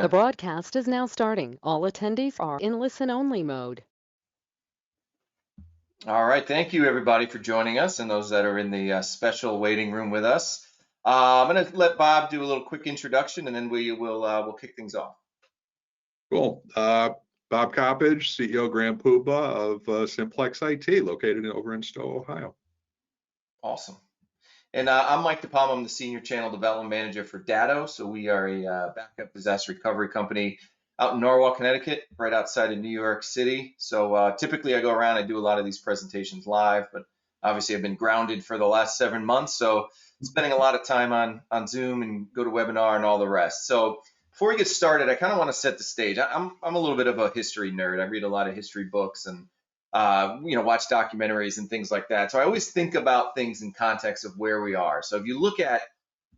The broadcast is now starting. All attendees are in listen-only mode. All right, thank you everybody for joining us and those that are in the special waiting room with us. I'm going to let Bob do a little quick introduction and then we'll kick things off. Cool. Bob Coppage, CEO Grand Poobah of Simplex-IT, located over in Stowe, Ohio. Awesome. And I'm Mike DePalma. I'm the Senior Channel Development Manager for Datto. So we are a backup disaster recovery company out in Norwalk, Connecticut, right outside of New York City. So typically I go around, I do a lot of these presentations live, but obviously I've been grounded for the last 7 months. So spending a lot of time on Zoom and go to webinar and all the rest. So before we get started, I kind of want to set the stage. I'm a little bit of a history nerd. I read a lot of history books and watch documentaries and things like that. So I always think about things in context of where we are. So if you look at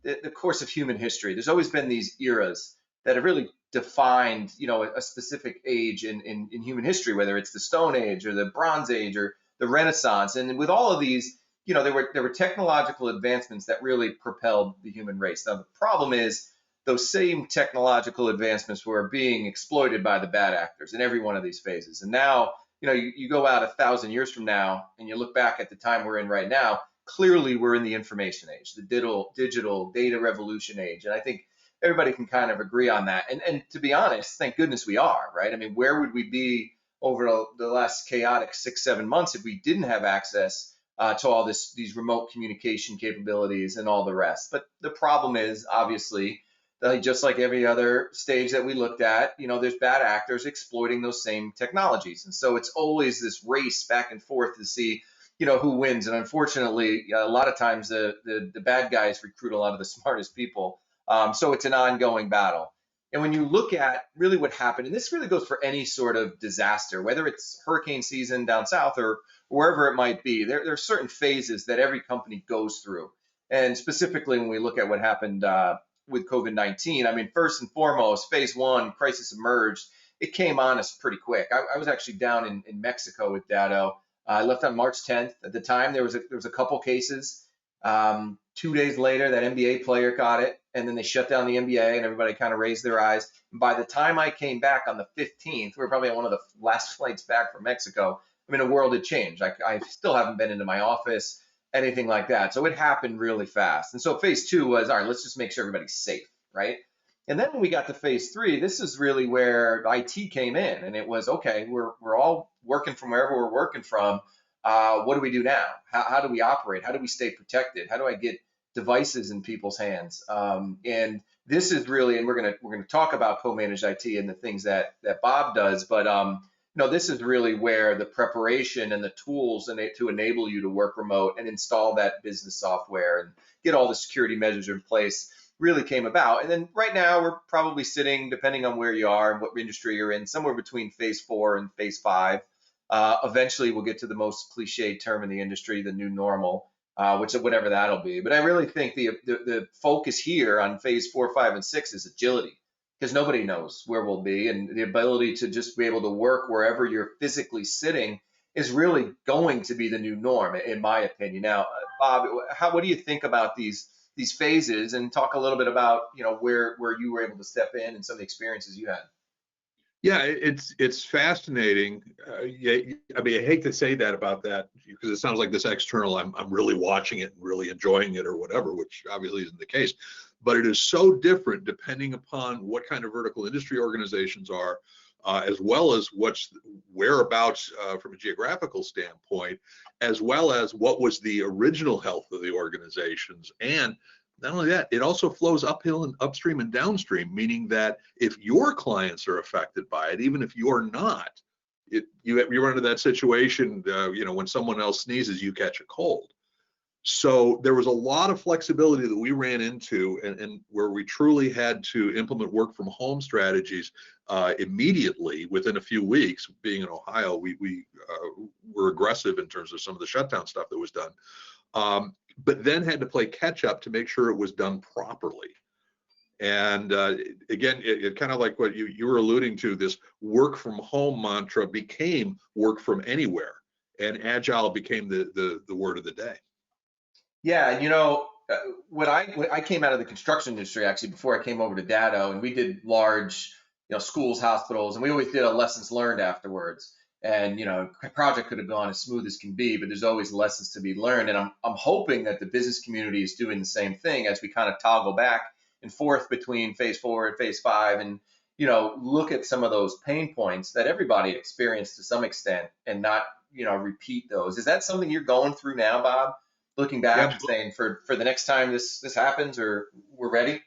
the course of human history, there's always been these eras that have really defined, a specific age in human history, whether it's the Stone Age or the Bronze Age or the Renaissance. And with all of these, there were technological advancements that really propelled the human race. Now the problem is those same technological advancements were being exploited by the bad actors in every one of these phases. And now, you go out 1,000 years from now and you look back at the time we're in right now, clearly we're in the information age, the digital data revolution age. And I think everybody can kind of agree on that. And to be honest, thank goodness we are, right? I mean, where would we be over the last chaotic 6, 7 months if we didn't have access to all these remote communication capabilities and all the rest? But the problem is, obviously, just like every other stage that we looked at, there's bad actors exploiting those same technologies. And so it's always this race back and forth to see, who wins. And unfortunately, a lot of times the bad guys recruit a lot of the smartest people. So it's an ongoing battle. And when you look at really what happened, and this really goes for any sort of disaster, whether it's hurricane season down south or wherever it might be, there are certain phases that every company goes through. And specifically, when we look at what happened with COVID-19, I mean, first and foremost, phase one, crisis emerged. It came on us pretty quick. I was actually down in Mexico with Datto. I left on March 10th. At the time, there was a couple cases. 2 days later, that NBA player got it, and then they shut down the NBA, and everybody kind of raised their eyes. And by the time I came back on the 15th, we were probably on one of the last flights back from Mexico. I mean, the world had changed. I still haven't been into my office, anything like that. So it happened really fast. And so phase two was, all right, let's just make sure everybody's safe, right? And then when we got to phase three, this is really where IT came in, and it was, okay, we're all working from wherever we're working from. What do we do now? How do we operate? How do we stay protected? How do I get devices in people's hands? And this is really, and we're gonna talk about co-managed IT and the things that Bob does, but this is really where the preparation and the tools to enable you to work remote and install that business software and get all the security measures in place really came about. And then right now we're probably sitting, depending on where you are and what industry you're in, somewhere between phase 4 and phase 5. Eventually we'll get to the most cliched term in the industry, the new normal, which whatever that'll be. But I really think the focus here on phase 4, 5, and 6 is agility, because nobody knows where we'll be, and the ability to just be able to work wherever you're physically sitting is really going to be the new norm, in my opinion. Now, Bob, what do you think about these phases, and talk a little bit about where you were able to step in and some of the experiences you had? Yeah, it's fascinating. Yeah, I mean, I hate to say that about that because it sounds like this external, I'm really watching it and really enjoying it or whatever, which obviously isn't the case. But it is so different depending upon what kind of vertical industry organizations are, as well as what's whereabouts from a geographical standpoint, as well as what was the original health of the organizations. And not only that, it also flows uphill and upstream and downstream, meaning that if your clients are affected by it, even if you're not, you run into that situation, when someone else sneezes, you catch a cold. So there was a lot of flexibility that we ran into, and where we truly had to implement work from home strategies immediately within a few weeks. Being in Ohio, we were aggressive in terms of some of the shutdown stuff that was done, but then had to play catch up to make sure it was done properly. And again, it kind of like what you were alluding to, this work from home mantra became work from anywhere, and agile became the word of the day. Yeah, when I came out of the construction industry, actually, before I came over to Datto, and we did large, schools, hospitals, and we always did a lessons learned afterwards. And a project could have gone as smooth as can be, but there's always lessons to be learned. And I'm hoping that the business community is doing the same thing as we kind of toggle back and forth between phase 4 and phase 5, and look at some of those pain points that everybody experienced to some extent, and not repeat those. Is that something you're going through now, Bob? Looking back Yeah, and saying for the next time this happens, or we're ready?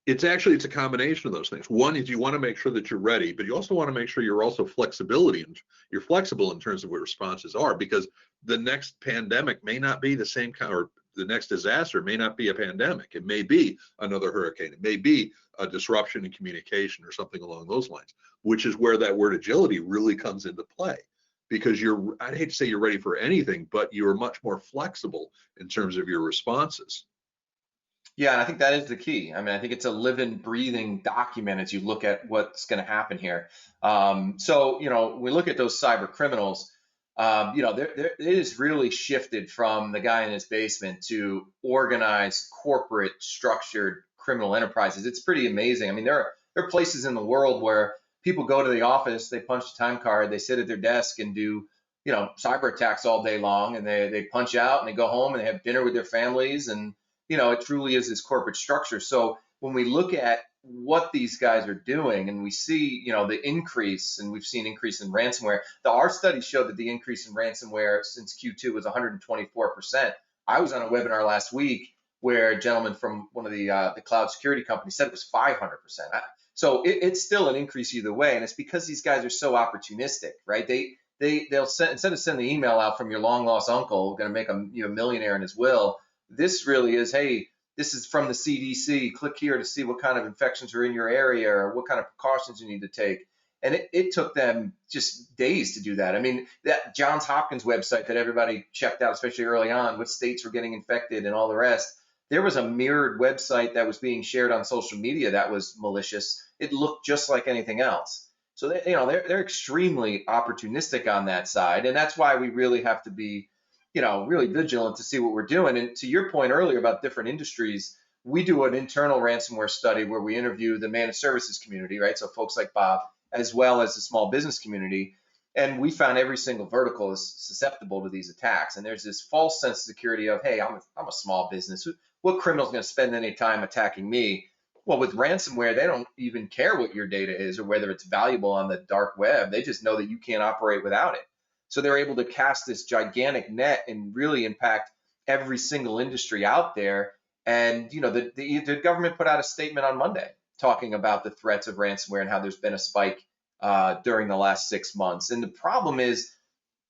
it's a combination of those things. One is you want to make sure that you're ready, but you also want to make sure you're also you're flexible in terms of what responses are, because the next pandemic may not be the same kind, or the next disaster may not be a pandemic. It may be another hurricane. It may be a disruption in communication or something along those lines, which is where that word agility really comes into play. Because I'd hate to say you're ready for anything, but you're much more flexible in terms of your responses. Yeah, and I think that is the key. I mean, I think it's a living, breathing document as you look at what's going to happen here. So, we look at those cyber criminals. It has really shifted from the guy in his basement to organized, corporate, structured criminal enterprises. It's pretty amazing. I mean, there are places in the world where people go to the office, they punch a time card, they sit at their desk and do, cyber attacks all day long, and they punch out and they go home and they have dinner with their families, and it truly is this corporate structure. So when we look at what these guys are doing, and we see, the increase, and we've seen increase in ransomware. Our study showed that the increase in ransomware since Q2 was 124%. I was on a webinar last week where a gentleman from one of the cloud security companies said it was 500%. So it's still an increase either way, and it's because these guys are so opportunistic, right? They'll send, instead of sending the email out from your long lost uncle going to make a millionaire in his will. This really is, hey, this is from the CDC. Click here to see what kind of infections are in your area or what kind of precautions you need to take. And it took them just days to do that. I mean, that Johns Hopkins website that everybody checked out, especially early on, what states were getting infected and all the rest. There was a mirrored website that was being shared on social media that was malicious. It looked just like anything else. So they're extremely opportunistic on that side, and that's why we really have to be really vigilant to see what we're doing. And to your point earlier about different industries, we do an internal ransomware study where we interview the managed services community, right? So folks like Bob, as well as the small business community. And we found every single vertical is susceptible to these attacks. And there's this false sense of security of, hey, I'm a small business. What criminal's going to spend any time attacking me? Well, with ransomware, they don't even care what your data is or whether it's valuable on the dark web. They just know that you can't operate without it. So they're able to cast this gigantic net and really impact every single industry out there. And the government put out a statement on Monday talking about the threats of ransomware and how there's been a spike during the last 6 months. And the problem is,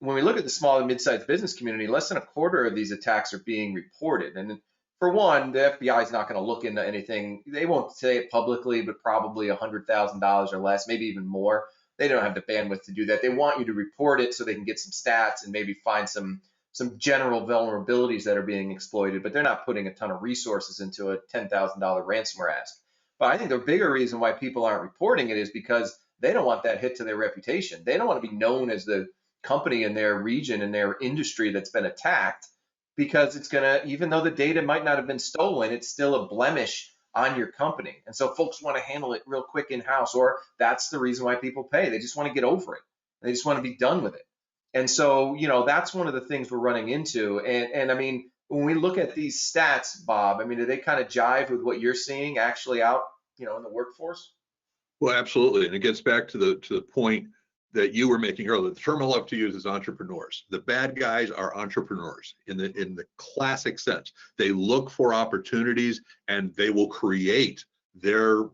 when we look at the small and mid-sized business community, less than a quarter of these attacks are being reported. And for one, the FBI is not going to look into anything. They won't say it publicly, but probably $100,000 or less, maybe even more. They don't have the bandwidth to do that. They want you to report it so they can get some stats and maybe find some general vulnerabilities that are being exploited, but they're not putting a ton of resources into a $10,000 ransomware ask. But I think the bigger reason why people aren't reporting it is because they don't want that hit to their reputation. They don't want to be known as the company in their region, in their industry that's been attacked, because it's going to, even though the data might not have been stolen, it's still a blemish on your company. And so folks want to handle it real quick in-house, or that's the reason why people pay. They just want to get over it. They just want to be done with it. And so, that's one of the things we're running into. And I mean, when we look at these stats, Bob, I mean, do they kind of jive with what you're seeing actually out, in the workforce? Well, absolutely. And it gets back to the point that you were making earlier. The term I love to use is entrepreneurs. The bad guys are entrepreneurs in the classic sense. They look for opportunities and they will create their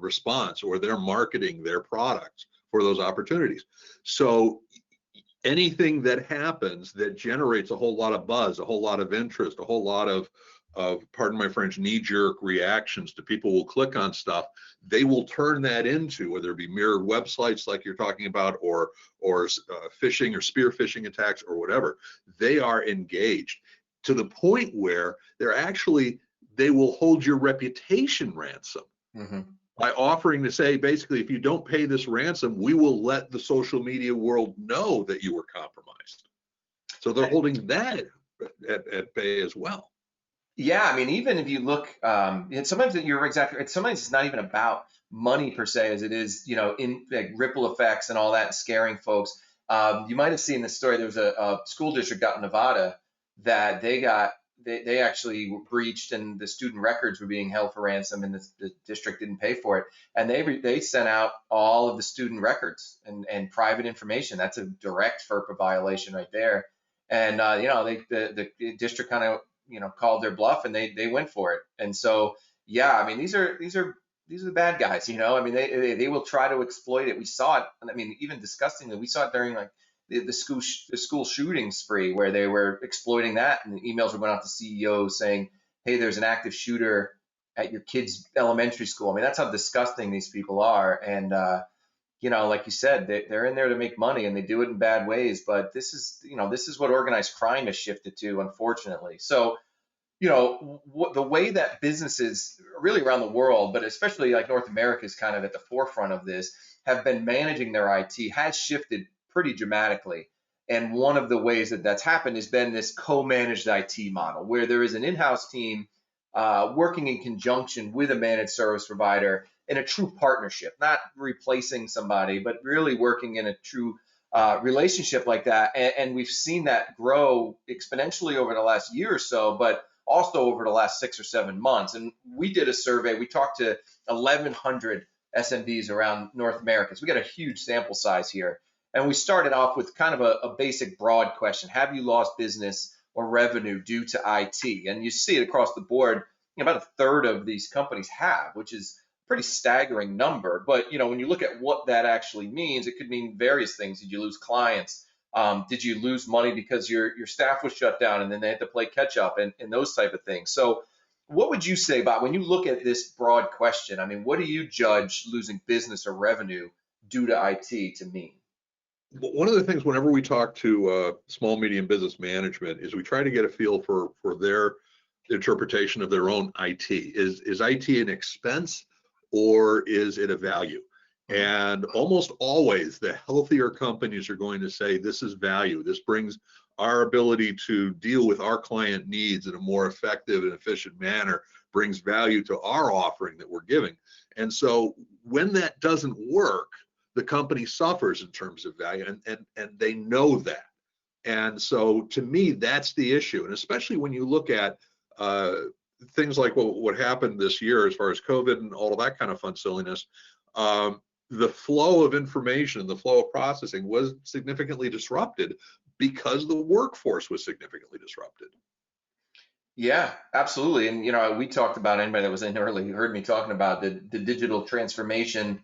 response or their marketing, their products for those opportunities. So anything that happens that generates a whole lot of buzz, a whole lot of interest, a whole lot of pardon my French, knee-jerk reactions to people will click on stuff, they will turn that into, whether it be mirrored websites like you're talking about, or phishing or spear phishing attacks or whatever. They are engaged to the point where they will hold your reputation ransom. Mm-hmm. By offering to say, basically, if you don't pay this ransom, we will let the social media world know that you were compromised. So they're holding that at bay as well. Yeah, I mean, even if you look, and sometimes you're exactly right. Sometimes it's not even about money per se, as it is, in like ripple effects and all that, scaring folks. You might have seen the story. There was a school district out in Nevada that they actually were breached, and the student records were being held for ransom, and the district didn't pay for it, and they sent out all of the student records and private information. That's a direct FERPA violation right there. And the district kind of called their bluff, and they went for it. And so yeah, I mean, these are the bad guys. I mean, they will try to exploit it. We saw it. I mean, even disgustingly, we saw it during like the school shooting spree, where they were exploiting that, and the emails were going out to CEOs saying, hey, there's an active shooter at your kid's elementary school. I mean, that's how disgusting these people are. And like you said, they're in there to make money, and they do it in bad ways. But this is what organized crime has shifted to, unfortunately. So, the way that businesses really around the world, but especially like North America is kind of at the forefront of this, have been managing their IT has shifted pretty dramatically. And one of the ways that that's happened has been this co-managed IT model, where there is an in-house team working in conjunction with a managed service provider in a true partnership, not replacing somebody, but really working in a true relationship like that. And we've seen that grow exponentially over the last year or so, but also over the last 6 or 7 months. And we did a survey. We talked to 1,100 SMBs around North America. So we got a huge sample size here. And we started off with kind of a basic broad question. Have you lost business or revenue due to IT? And you see it across the board. About a third of these companies have, which is a pretty staggering number. But when you look at what that actually means, it could mean various things. Did you lose clients? Did you lose money because your staff was shut down and then they had to play catch up, and those type of things? So what would you say, Bob, when you look at this broad question? I mean, what do you judge losing business or revenue due to IT to mean? One of the things whenever we talk to small medium business management is we try to get a feel for their interpretation of their own IT. Is IT an expense, or is it a value? And almost always the healthier companies are going to say this is value. This brings our ability to deal with our client needs in a more effective and efficient manner, brings value to our offering that we're giving. And so when that doesn't work, the company suffers in terms of value, and they know that. And so to me, that's the issue. And especially when you look at things like what happened this year as far as COVID and all of that kind of fun silliness, the flow of information and the flow of processing was significantly disrupted because the workforce was significantly disrupted. Yeah, absolutely. And we talked about, anybody that was in early heard me talking about the digital transformation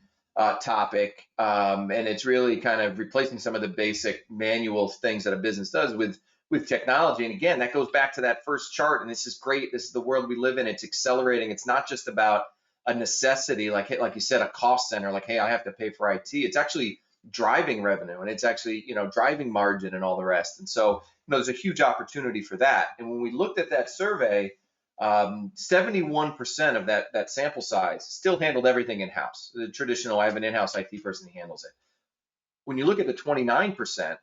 topic, and it's really kind of replacing some of the basic manual things that a business does with technology. And again, that goes back to that first chart. And this is great. This is the world we live in. It's accelerating. It's not just about a necessity, like you said, a cost center. Like, hey, I have to pay for IT. It's actually driving revenue, and it's actually driving margin and all the rest. And so there's a huge opportunity for that. And when we looked at that survey, 71% of that sample size still handled everything in-house. The traditional, I have an in-house IT person who handles it. When you look at the 29%,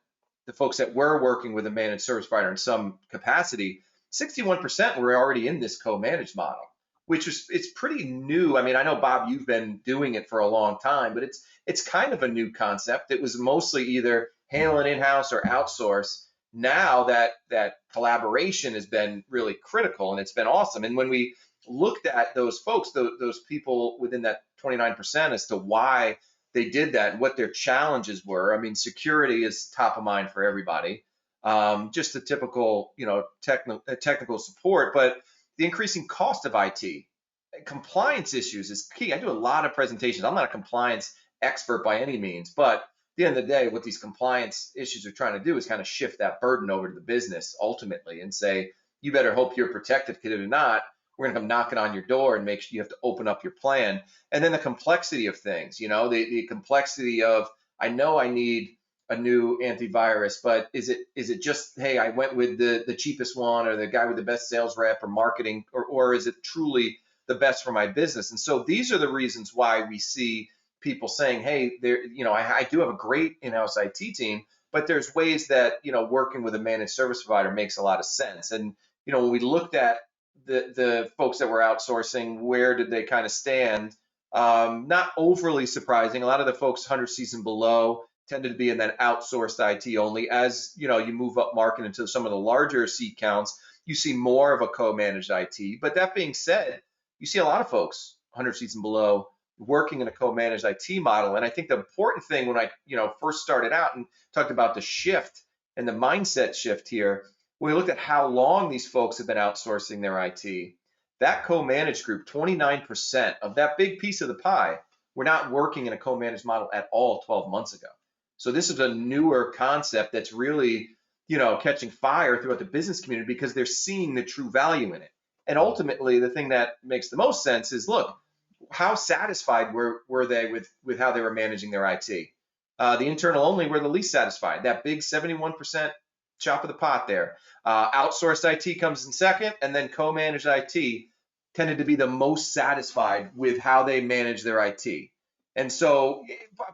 the folks that were working with a managed service provider in some capacity, 61% were already in this co-managed model, which is it's pretty new. I mean, I know, Bob, you've been doing it for a long time, but it's kind of a new concept. It was mostly either handle it in-house or outsource. Now that collaboration has been really critical, and it's been awesome. And when we looked at those folks, those people within that 29%, as to why they did that and what their challenges were. I mean, security is top of mind for everybody. Just the typical, technical support, but the increasing cost of IT, compliance issues is key. I do a lot of presentations. I'm not a compliance expert by any means, but at the end of the day, what these compliance issues are trying to do is kind of shift that burden over to the business ultimately, and say, you better hope you're protected, because if not, we're going to come knocking on your door and make sure you have to open up your plan. And then the complexity of things, the complexity of, I know I need a new antivirus, but is it just, hey, I went with the cheapest one, or the guy with the best sales rep or marketing, or is it truly the best for my business? And so these are the reasons why we see people saying, hey, I do have a great in-house IT team, but there's ways that working with a managed service provider makes a lot of sense. And when we looked at the folks that were outsourcing, where did they kind of stand? Not overly surprising. A lot of the folks 100 seats and below tended to be in that outsourced IT only. As you know, you move up market into some of the larger seat counts, you see more of a co-managed IT. But that being said, you see a lot of folks 100 seats and below working in a co-managed IT model. And I think the important thing when I first started out and talked about the shift and the mindset shift here, when we looked at how long these folks have been outsourcing their IT, that co-managed group, 29% of that big piece of the pie, were not working in a co-managed model at all 12 months ago. So this is a newer concept that's really, catching fire throughout the business community because they're seeing the true value in it. And ultimately, the thing that makes the most sense is, look, how satisfied were they with how they were managing their IT? The internal only were the least satisfied. That big 71% chop of the pot there. Outsourced IT comes in second, and then co-managed IT tended to be the most satisfied with how they manage their IT. And so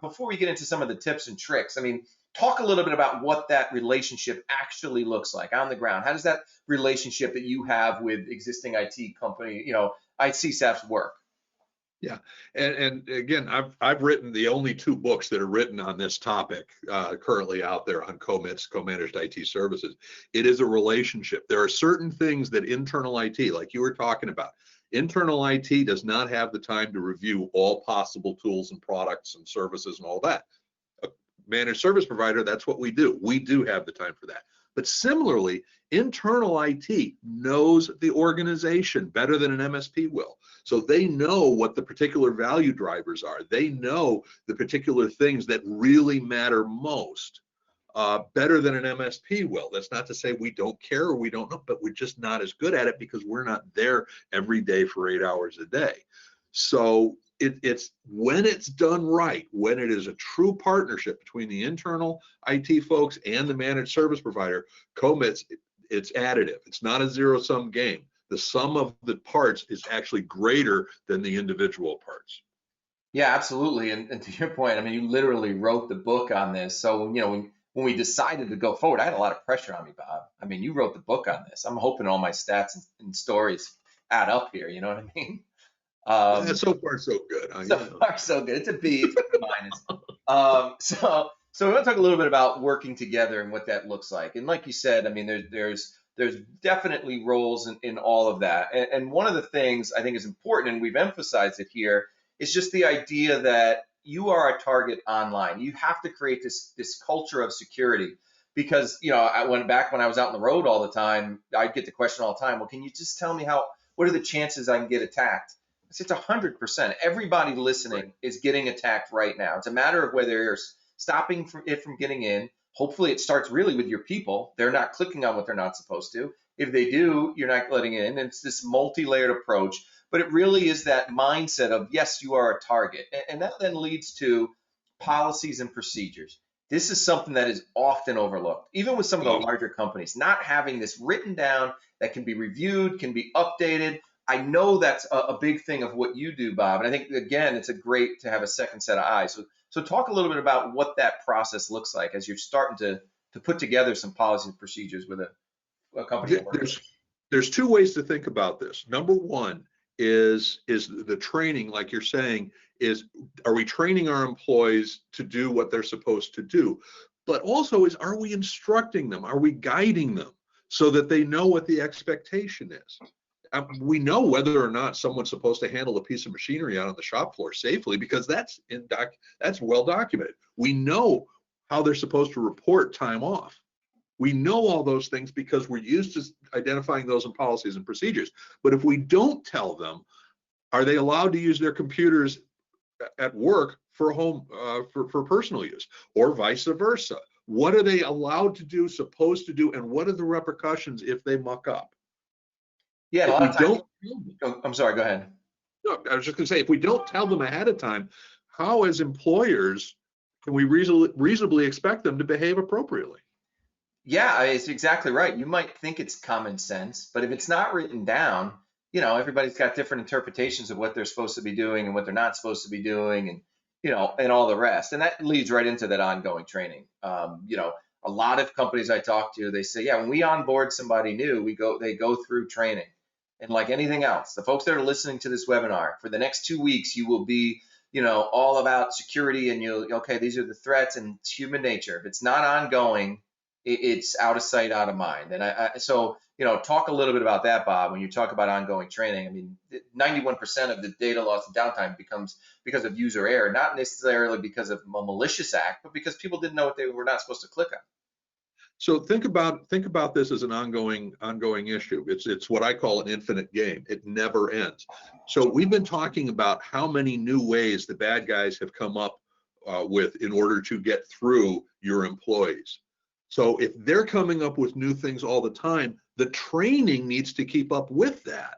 before we get into some of the tips and tricks, I mean, talk a little bit about what that relationship actually looks like on the ground. How does that relationship that you have with existing IT company, IT staffs work? Yeah, and again, I've written the only 2 books that are written on this topic currently out there on co-managed IT services. It is a relationship. There are certain things that internal IT, like you were talking about, internal IT does not have the time to review all possible tools and products and services and all that. A managed service provider, that's what we do. We do have the time for that. But similarly, internal IT knows the organization better than an MSP will. So they know what the particular value drivers are. They know the particular things that really matter most better than an MSP will. That's not to say we don't care or we don't know, but we're just not as good at it because we're not there every day for 8 hours a day. So it's when it's done right, when it is a true partnership between the internal IT folks and the managed service provider, commits, it's additive. It's not a zero-sum game. The sum of the parts is actually greater than the individual parts. Yeah, absolutely. And to your point, I mean, you literally wrote the book on this. So, when we decided to go forward, I had a lot of pressure on me, Bob. I mean, you wrote the book on this. I'm hoping all my stats and stories add up here. You know what I mean? So far, so good. So far, so good. It's a B, it's a minus. So we want to talk a little bit about working together and what that looks like. And like you said, I mean, there's definitely roles in all of that. And one of the things I think is important, and we've emphasized it here, is just the idea that you are a target online. You have to create this culture of security because, when I was out on the road all the time, I'd get the question all the time, well, can you just tell me what are the chances I can get attacked? It's 100%. Everybody listening is getting attacked right now. It's a matter of whether you're stopping it from getting in. Hopefully it starts really with your people. They're not clicking on what they're not supposed to. If they do, you're not letting it in. It's this multi-layered approach, but it really is that mindset of, yes, you are a target. And that then leads to policies and procedures. This is something that is often overlooked, even with some of the larger companies, not having this written down that can be reviewed, can be updated. I know that's a big thing of what you do, Bob. And I think, again, it's great to have a second set of eyes. So talk a little bit about what that process looks like as you're starting to put together some policies and procedures with a company. There's 2 ways to think about this. Number one is the training, like you're saying, are we training our employees to do what they're supposed to do? But also are we instructing them? Are we guiding them so that they know what the expectation is? We know whether or not someone's supposed to handle a piece of machinery out on the shop floor safely because that's well documented. We know how they're supposed to report time off. We know all those things because we're used to identifying those in policies and procedures. But if we don't tell them, are they allowed to use their computers at work for for personal use, or vice versa? What are they allowed to do, supposed to do, and what are the repercussions if they muck up? Yeah, if we don't. I'm sorry, go ahead. No, I was just going to say, if we don't tell them ahead of time, how as employers can we reasonably expect them to behave appropriately? Yeah, it's exactly right. You might think it's common sense, but if it's not written down, everybody's got different interpretations of what they're supposed to be doing and what they're not supposed to be doing, and and all the rest. And that leads right into that ongoing training. A lot of companies I talk to, they say, yeah, when we onboard somebody new, they go through training. And like anything else, the folks that are listening to this webinar, for the next 2 weeks, you will be, all about security, and okay, these are the threats, and it's human nature. If it's not ongoing, it's out of sight, out of mind. And so, talk a little bit about that, Bob, when you talk about ongoing training. I mean, 91% of the data loss and downtime becomes because of user error, not necessarily because of a malicious act, but because people didn't know what they were not supposed to click on. So think about this as an ongoing issue. It's what I call an infinite game. It never ends. So we've been talking about how many new ways the bad guys have come up with in order to get through your employees. So if they're coming up with new things all the time, the training needs to keep up with that.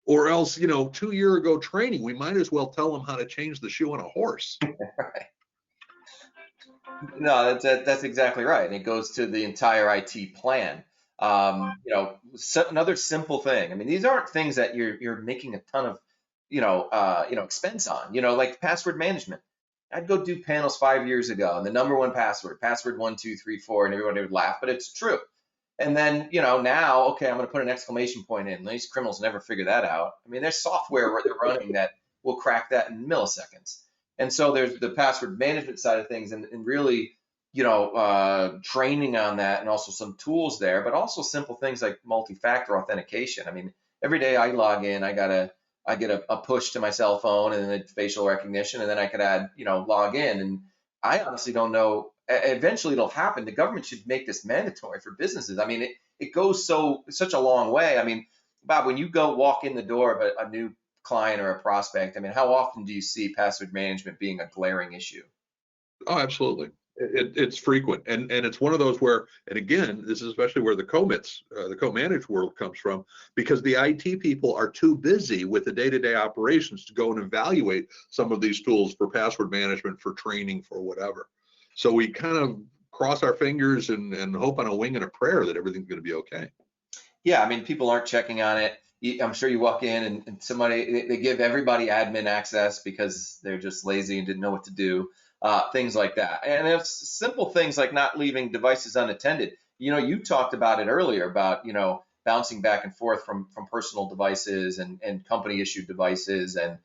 Or else, 2 year ago training, we might as well tell them how to change the shoe on a horse. Right. No, that's exactly right. And it goes to the entire IT plan. Another simple thing. I mean, these aren't things that you're making a ton of, expense on. Like password management. I'd go do panels 5 years ago, and the number one password 1, 2, 3, 4, and everybody would laugh, but it's true. And then, now, okay, I'm going to put an exclamation point in. These criminals never figure that out. I mean, there's software where they're running that will crack that in milliseconds. And so there's the password management side of things, and really, training on that, and also some tools there, but also simple things like multi-factor authentication. I mean, every day I log in, I get a push to my cell phone, and then facial recognition, and then I could add, log in. And I honestly don't know. Eventually it'll happen. The government should make this mandatory for businesses. I mean, it goes such a long way. I mean, Bob, when you go walk in the door of a new client or a prospect, I mean, how often do you see password management being a glaring issue? Oh, absolutely. It's frequent, and it's one of those where, and again, this is especially where the co-managed world comes from, because the IT people are too busy with the day-to-day operations to go and evaluate some of these tools for password management, for training, for whatever. So we kind of cross our fingers and hope on a wing and a prayer that everything's going to be okay. Yeah, I mean, people aren't checking on it. I'm sure you walk in, and somebody, they give everybody admin access because they're just lazy and didn't know what to do. Things like that. And it's simple things like not leaving devices unattended. You talked about it earlier about, bouncing back and forth from personal devices and company issued devices. And,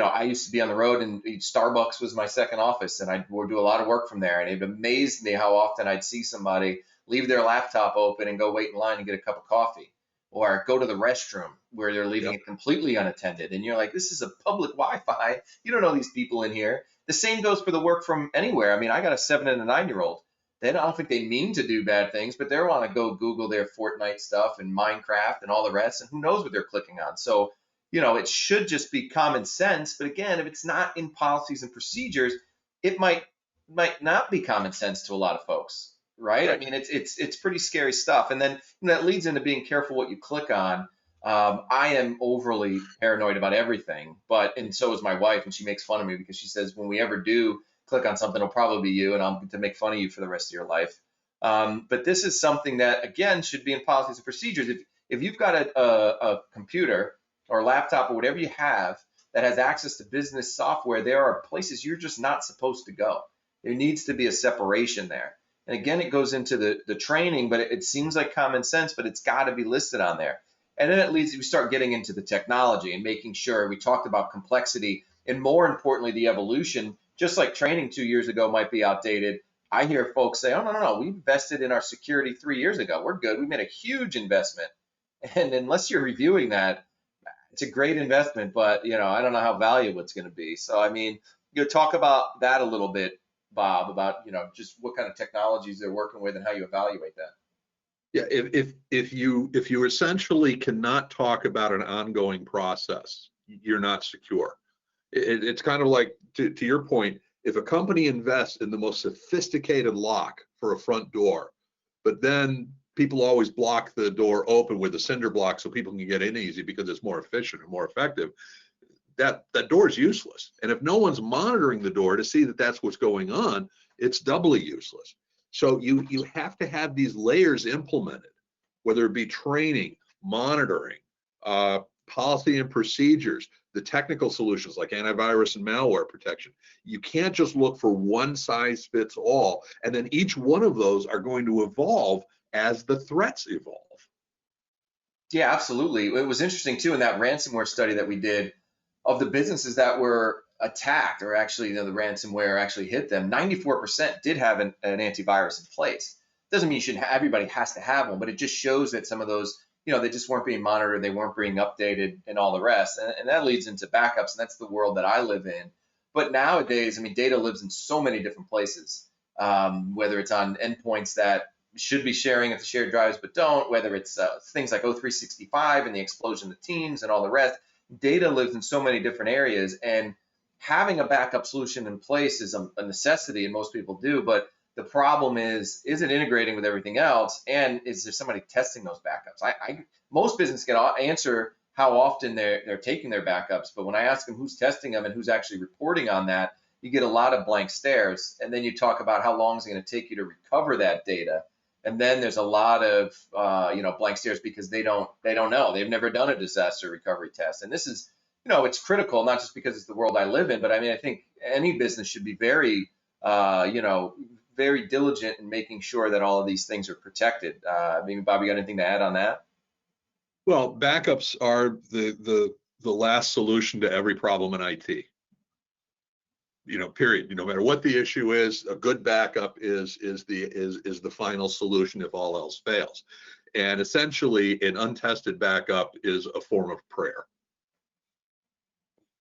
I used to be on the road, and Starbucks was my second office, and I would do a lot of work from there. And it amazed me how often I'd see somebody leave their laptop open and go wait in line and get a cup of coffee, or go to the restroom where they're leaving it completely unattended. And you're like, this is a public Wi-Fi. You don't know these people in here. The same goes for the work from anywhere. I mean, I got a 7 and a 9-year-old. I don't think they mean to do bad things, but they want to go Google their Fortnite stuff and Minecraft and all the rest, and who knows what they're clicking on. So, it should just be common sense. But again, if it's not in policies and procedures, it might not be common sense to a lot of folks, right? I mean, it's pretty scary stuff. And then that leads into being careful what you click on. I am overly paranoid about everything, and so is my wife, and she makes fun of me because she says, when we ever do click on something, it'll probably be you, and I'm to make fun of you for the rest of your life. But this is something that, again, should be in policies and procedures. If you've got a computer or a laptop or whatever you have that has access to business software, there are places you're just not supposed to go. There needs to be a separation there. And again, it goes into the training, but it seems like common sense, but it's got to be listed on there. And then it leads, we start getting into the technology and making sure, we talked about complexity, and more importantly, the evolution. Just like training 2 years ago might be outdated, I hear folks say, oh, no, we invested in our security 3 years ago. We're good. We made a huge investment. And unless you're reviewing that, it's a great investment, but I don't know how valuable it's going to be. So, I mean, talk about that a little bit, Bob, about, just what kind of technologies they're working with and how you evaluate that. Yeah, if you essentially cannot talk about an ongoing process, you're not secure. It's kind of like, to your point, if a company invests in the most sophisticated lock for a front door, but then people always block the door open with a cinder block so people can get in easy because it's more efficient and more effective, that door is useless. And if no one's monitoring the door to see that that's what's going on, it's doubly useless. So you have to have these layers implemented, whether it be training, monitoring, policy and procedures, the technical solutions like antivirus and malware protection. You can't just look for one size fits all, and then each one of those are going to evolve as the threats evolve. Yeah, absolutely. It was interesting too in that ransomware study that we did of the businesses that were attacked or actually, the ransomware actually hit them. 94% did have an antivirus in place. Doesn't mean you should everybody has to have one, but it just shows that some of those, they just weren't being monitored, they weren't being updated, and all the rest. And that leads into backups, and that's the world that I live in. But nowadays, I mean, data lives in so many different places, whether it's on endpoints that should be sharing at the shared drives but don't, whether it's things like O365 and the explosion of Teams and all the rest. Data lives in so many different areas, and having a backup solution in place is a necessity, and most people do. But the problem is it integrating with everything else, and is there somebody testing those backups? Most businesses can answer how often they're taking their backups, but when I ask them who's testing them and who's actually reporting on that, you get a lot of blank stares. And then you talk about how long is it going to take you to recover that data, and then there's a lot of blank stares because they don't know. They've never done a disaster recovery test, and this is, it's critical, not just because it's the world I live in, but I mean, I think any business should be very very diligent in making sure that all of these things are protected. I mean, Bob, you got anything to add on that? Well, backups are the last solution to every problem in IT. Period. No matter what the issue is, a good backup is the final solution if all else fails. And essentially, an untested backup is a form of prayer.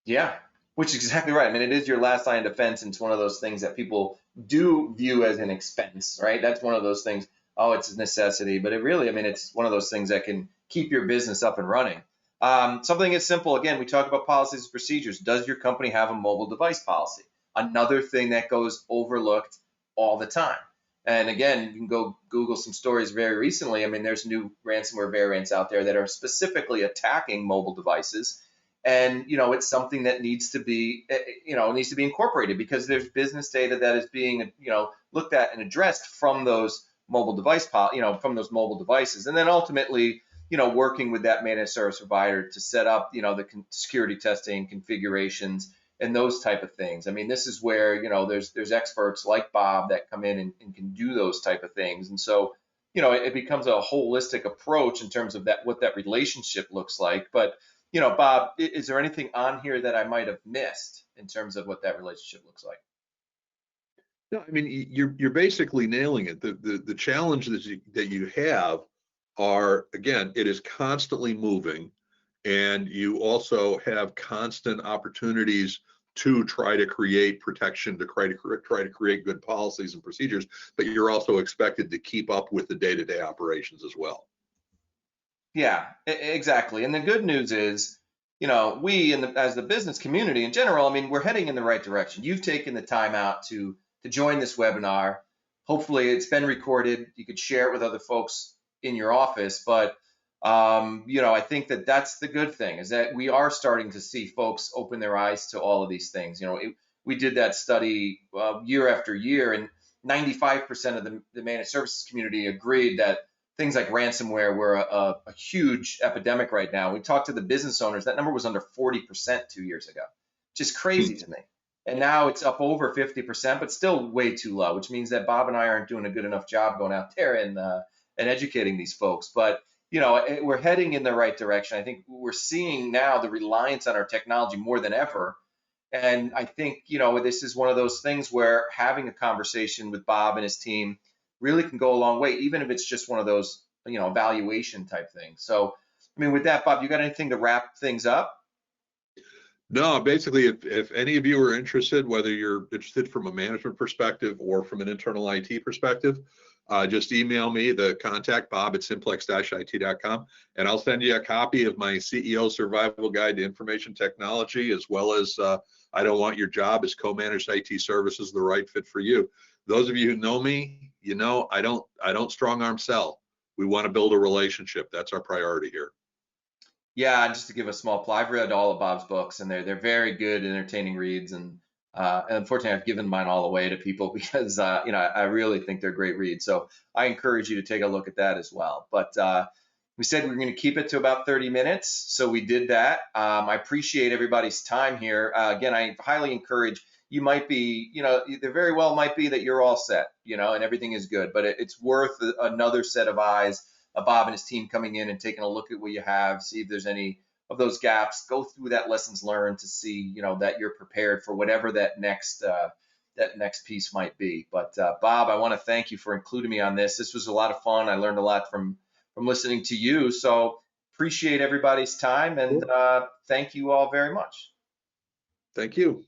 Yeah, which is exactly right. I mean, it is your last line of defense, and it's one of those things that people do view as an expense, right? That's one of those things. Oh, it's a necessity, but it really, I mean, it's one of those things that can keep your business up and running. Something as simple, again, we talk about policies and procedures. Does your company have a mobile device policy? Another thing that goes overlooked all the time. And again, you can go Google some stories very recently. I mean, there's new ransomware variants out there that are specifically attacking mobile devices. And it's something that needs to be incorporated, because there's business data that is being looked at and addressed from those mobile from those mobile devices, and then ultimately working with that managed service provider to set up the security testing configurations and those type of things. I mean, this is where there's experts like Bob that come in and can do those type of things, and so it becomes a holistic approach in terms of what that relationship looks like. But Bob, is there anything on here that I might have missed in terms of what that relationship looks like? No, I mean, you're basically nailing it. The challenge that you have are, again, it is constantly moving, and you also have constant opportunities to try to create protection, to try to create good policies and procedures, but you're also expected to keep up with the day-to-day operations as well. Yeah, exactly. And the good news is, we as the business community in general, I mean, we're heading in the right direction. You've taken the time out to join this webinar. Hopefully, it's been recorded. You could share it with other folks in your office. But I think that's the good thing, is that we are starting to see folks open their eyes to all of these things. We did that study year after year, and 95% of the managed services community agreed that things like ransomware were a huge epidemic right now. We talked to the business owners. That number was under 40% 2 years ago, which is crazy to me. And now it's up over 50%, but still way too low, which means that Bob and I aren't doing a good enough job going out there and educating these folks. But we're heading in the right direction. I think we're seeing now the reliance on our technology more than ever. And I think this is one of those things where having a conversation with Bob and his team really can go a long way, even if it's just one of those evaluation type things. So, I mean, with that, Bob, you got anything to wrap things up? No, basically, if any of you are interested, whether you're interested from a management perspective or from an internal IT perspective, just email me, the contact, bob@simplex-IT.com, and I'll send you a copy of my CEO Survival Guide to Information Technology, as well as I Don't Want Your Job as Co-Managed IT Services, the Right Fit for You. Those of you who know me, I don't strong arm sell. We want to build a relationship. That's our priority here. Yeah, just to give a small plug, I've read all of Bob's books, and they're very good, entertaining reads. And unfortunately, I've given mine all away to people because I really think they're great reads. So I encourage you to take a look at that as well. But we said we were going to keep it to about 30 minutes, so we did that. I appreciate everybody's time here. Again, I highly encourage. You might be, there very well might be that you're all set, and everything is good, but it's worth another set of eyes Bob and his team coming in and taking a look at what you have, see if there's any of those gaps, go through that lessons learned to see, that you're prepared for whatever that next piece might be. But Bob, I want to thank you for including me on this. This was a lot of fun. I learned a lot from listening to you. So appreciate everybody's time, and Cool. thank you all very much. Thank you.